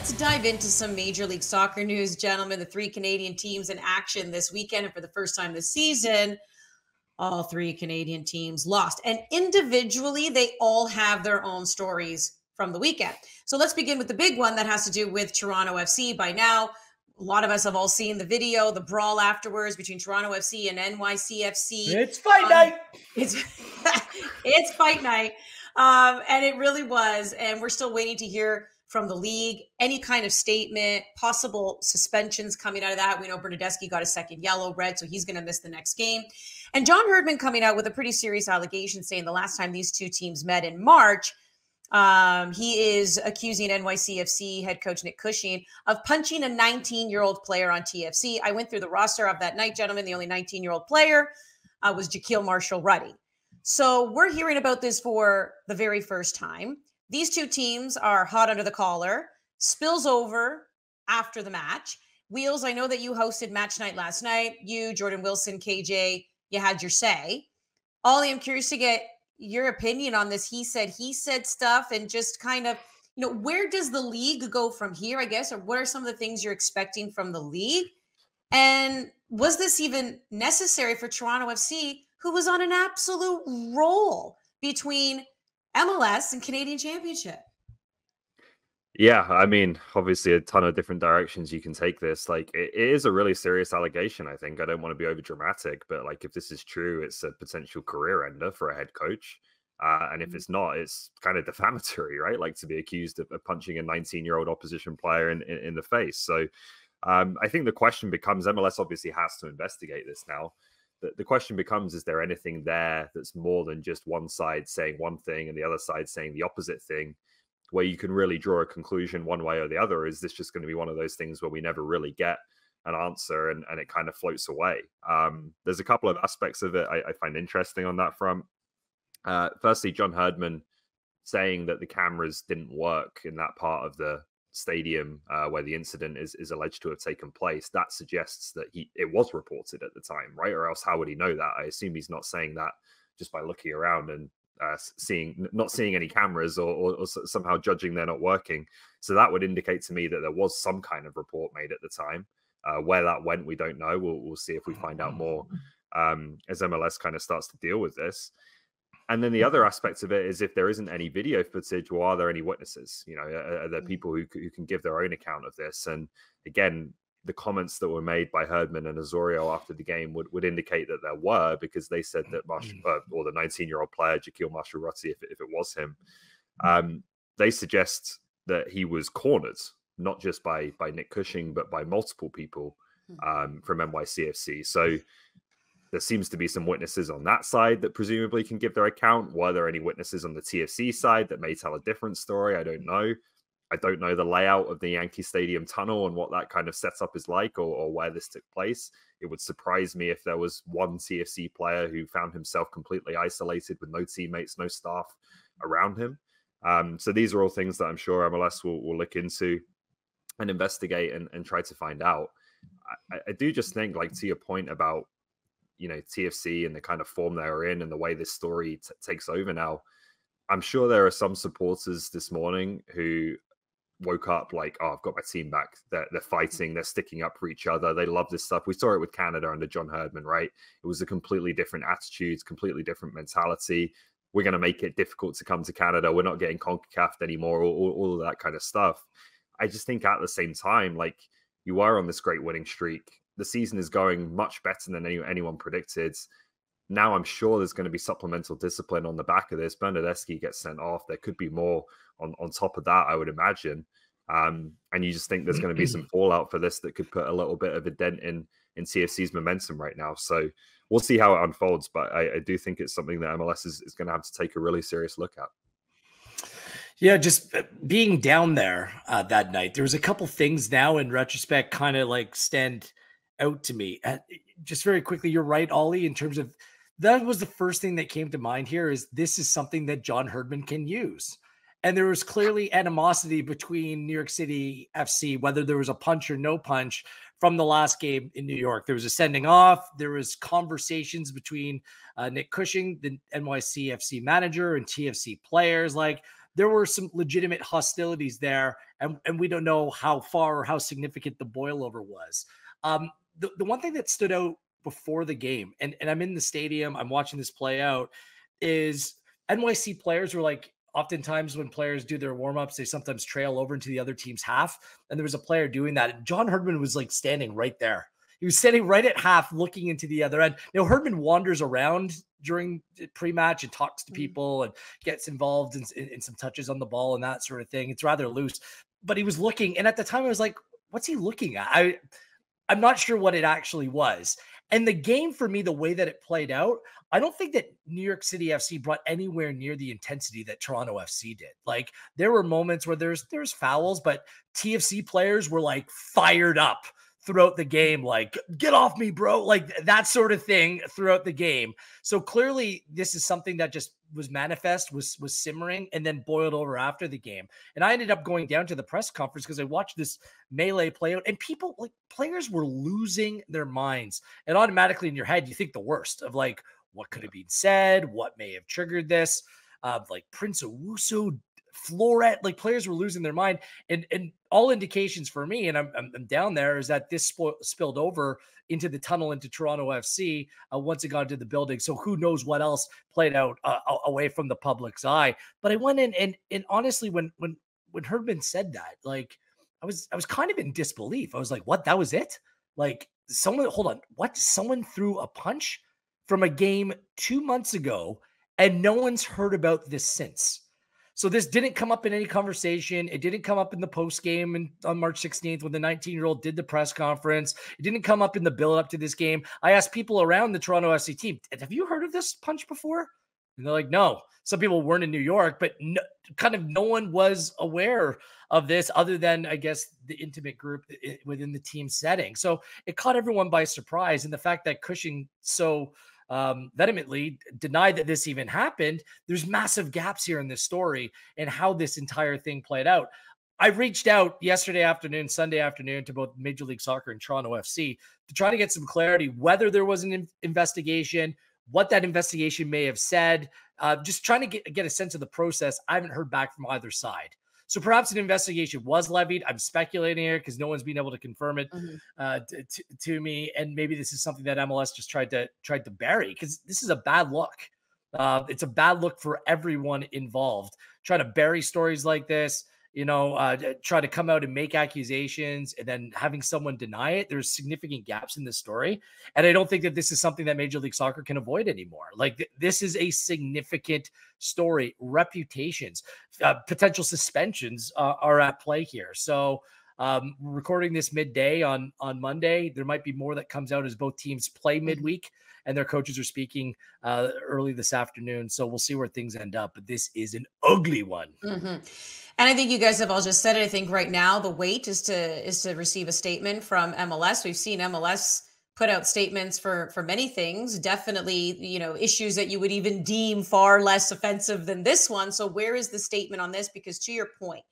Let's dive into some Major League Soccer news, gentlemen. The three Canadian teams in action this weekend, and for the first time this season, all three Canadian teams lost. And individually, they all have their own stories from the weekend. So let's begin with the big one that has to do with Toronto FC. By now, a lot of us have all seen the video, the brawl afterwards between Toronto FC and NYCFC. It's fight night. It's fight night. And it really was. And we're still waiting to hear from the league, any kind of statement, possible suspensions coming out of that. We know Bernadeschi got a second yellow, red, so he's going to miss the next game. And John Herdman coming out with a pretty serious allegation saying the last time these two teams met in March, he is accusing NYCFC head coach Nick Cushing of punching a 19-year-old player on TFC. I went through the roster of that night, gentlemen. The only 19-year-old player was Jaquil Marshall-Ruddy. So we're hearing about this for the very first time. These two teams are hot under the collar, spills over after the match. Wheels, I know that you hosted match night last night. You, Jordan Wilson, KJ, you had your say. Ollie, I'm curious to get your opinion on this he said stuff and just kind of, where does the league go from here, I guess, or what are some of the things you're expecting from the league? And was this even necessary for Toronto FC, who was on an absolute roll between MLS and Canadian Championship? Yeah, I mean, obviously a ton of different directions you can take this. Like, it is a really serious allegation, I think. I don't want to be over dramatic, but like, if this is true, it's a potential career ender for a head coach. And if it's not, it's kind of defamatory, right? Like, to be accused of punching a 19-year-old opposition player in the face. So I think the question becomes, MLS obviously has to investigate this now. The question becomes, is there anything there that's more than just one side saying one thing and the other side saying the opposite thing, where you can really draw a conclusion one way or the other? Is this just going to be one of those things where we never really get an answer and it kind of floats away? There's a couple of aspects of it I find interesting on that front. Firstly, John Herdman saying that the cameras didn't work in that part of the stadium where the incident is alleged to have taken place. That suggests that it was reported at the time, right? Or else how would he know that? I assume he's not saying that just by looking around and not seeing any cameras or somehow judging they're not working. So that would indicate to me that there was some kind of report made at the time. Where that went, we don't know. We'll see if we find out more as MLS kind of starts to deal with this. And then the other aspect of it is, if there isn't any video footage, well, are there any witnesses? Are there people who can give their own account of this? And again, the comments that were made by Herdman and Osorio after the game would indicate that there were, because they said that or the 19-year-old player, Jaquil Marshall-Ruddy, if it was him, they suggest that he was cornered, not just by Nick Cushing, but by multiple people from NYCFC. So there seems to be some witnesses on that side that presumably can give their account. Were there any witnesses on the TFC side that may tell a different story? I don't know. I don't know the layout of the Yankee Stadium tunnel and what that kind of setup is like, or where this took place. It would surprise me if there was one TFC player who found himself completely isolated with no teammates, no staff around him. So these are all things that I'm sure MLS will look into and investigate and try to find out. I do just think, like, to your point about, TFC and the kind of form they're in and the way this story takes over now, I'm sure there are some supporters this morning who woke up like, oh, I've got my team back. They're fighting. They're sticking up for each other. They love this stuff. We saw it with Canada under John Herdman, right? It was a completely different attitude, completely different mentality. We're going to make it difficult to come to Canada. We're not getting CONCACAF anymore, all of that kind of stuff. I just think at the same time, like, you are on this great winning streak. The season is going much better than anyone predicted. Now I'm sure there's going to be supplemental discipline on the back of this. Bernadeschi gets sent off. There could be more on top of that, I would imagine. And you just think there's going to be some fallout for this that could put a little bit of a dent in CFC's momentum right now. So we'll see how it unfolds. But I do think it's something that MLS is going to have to take a really serious look at. Yeah, just being down there that night, there was a couple things now in retrospect kind of like stand out to me. Just very quickly, you're right, Ollie, in terms of that was the first thing that came to mind here is this is something that John Herdman can use. And there was clearly animosity between New York City FC, whether there was a punch or no punch from the last game in New York. There was a sending off. There was conversations between Nick Cushing, the NYCFC manager, and TFC players. Like, there were some legitimate hostilities there, and we don't know how far or how significant the boilover was. The one thing that stood out before the game, and I'm in the stadium, I'm watching this play out, is NYC players were like, oftentimes when players do their warm-ups, they sometimes trail over into the other team's half. And there was a player doing that. And John Herdman was like standing right there. He was standing right at half looking into the other end. You know, Herdman wanders around during pre-match and talks to people and gets involved in some touches on the ball and that sort of thing. It's rather loose. But he was looking. And at the time I was like, what's he looking at? I'm not sure what it actually was. And the game for me, the way that it played out, I don't think that New York City FC brought anywhere near the intensity that Toronto FC did. Like there were moments where there's fouls, but TFC players were like fired up throughout the game, like, get off me, bro, like that sort of thing throughout the game. So clearly this is something that just was manifest, was simmering, and then boiled over after the game. And I ended up going down to the press conference because I watched this melee play out, and people, like players were losing their minds. And automatically in your head, you think the worst of like, what could have been said? What may have triggered this? Like Prince Owusu, Floret, like players were losing their mind. And all indications for me, and I'm down there, is that this spilled over into the tunnel into Toronto FC once it got into the building. So who knows what else played out away from the public's eye. But I went in and honestly, when Herdman said that, like I was kind of in disbelief. I was like, what? That was it? Like hold on, what? Someone threw a punch from a game 2 months ago, and no one's heard about this since. So this didn't come up in any conversation. It didn't come up in the post game on March 16th when the 19-year-old did the press conference. It didn't come up in the build up to this game. I asked people around the Toronto FC team, have you heard of this punch before? And they're like, no. Some people weren't in New York, but no one was aware of this other than, I guess, the intimate group within the team setting. So it caught everyone by surprise. And the fact that Cushing so vehemently denied that this even happened, there's massive gaps here in this story and how this entire thing played out. I reached out yesterday afternoon, Sunday afternoon, to both Major League Soccer and Toronto FC to try to get some clarity whether there was an investigation, what that investigation may have said, just trying to get a sense of the process. I haven't heard back from either side. So perhaps an investigation was levied. I'm speculating here because no one's been able to confirm it to me. And maybe this is something that MLS just tried to bury, because this is a bad look. It's a bad look for everyone involved. Try to bury stories like this, try to come out and make accusations and then having someone deny it. There's significant gaps in this story. And I don't think that this is something that Major League Soccer can avoid anymore. Like this is a significant story. Reputations, potential suspensions are at play here. So recording this midday on Monday, there might be more that comes out as both teams play midweek and their coaches are speaking early this afternoon. So we'll see where things end up. But this is an ugly one. And I think you guys have all just said it. I think right now the wait is to receive a statement from MLS. We've seen MLS put out statements for many things, definitely, issues that you would even deem far less offensive than this one. So where is the statement on this? Because to your point,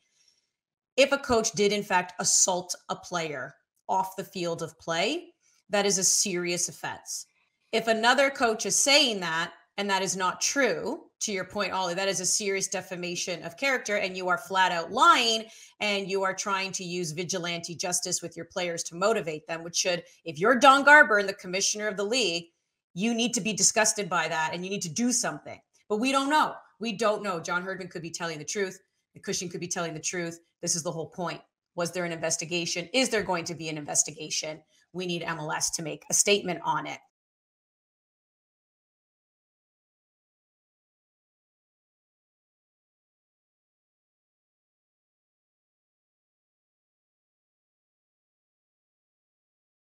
if a coach did in fact assault a player off the field of play, that is a serious offense. If another coach is saying that, and that is not true, to your point, Ollie, that is a serious defamation of character, and you are flat out lying, and you are trying to use vigilante justice with your players to motivate them, which should, if you're Don Garber and the commissioner of the league, you need to be disgusted by that, and you need to do something. But we don't know. We don't know. John Herdman could be telling the truth. Cushing could be telling the truth. This is the whole point. Was there an investigation? Is there going to be an investigation? We need MLS to make a statement on it.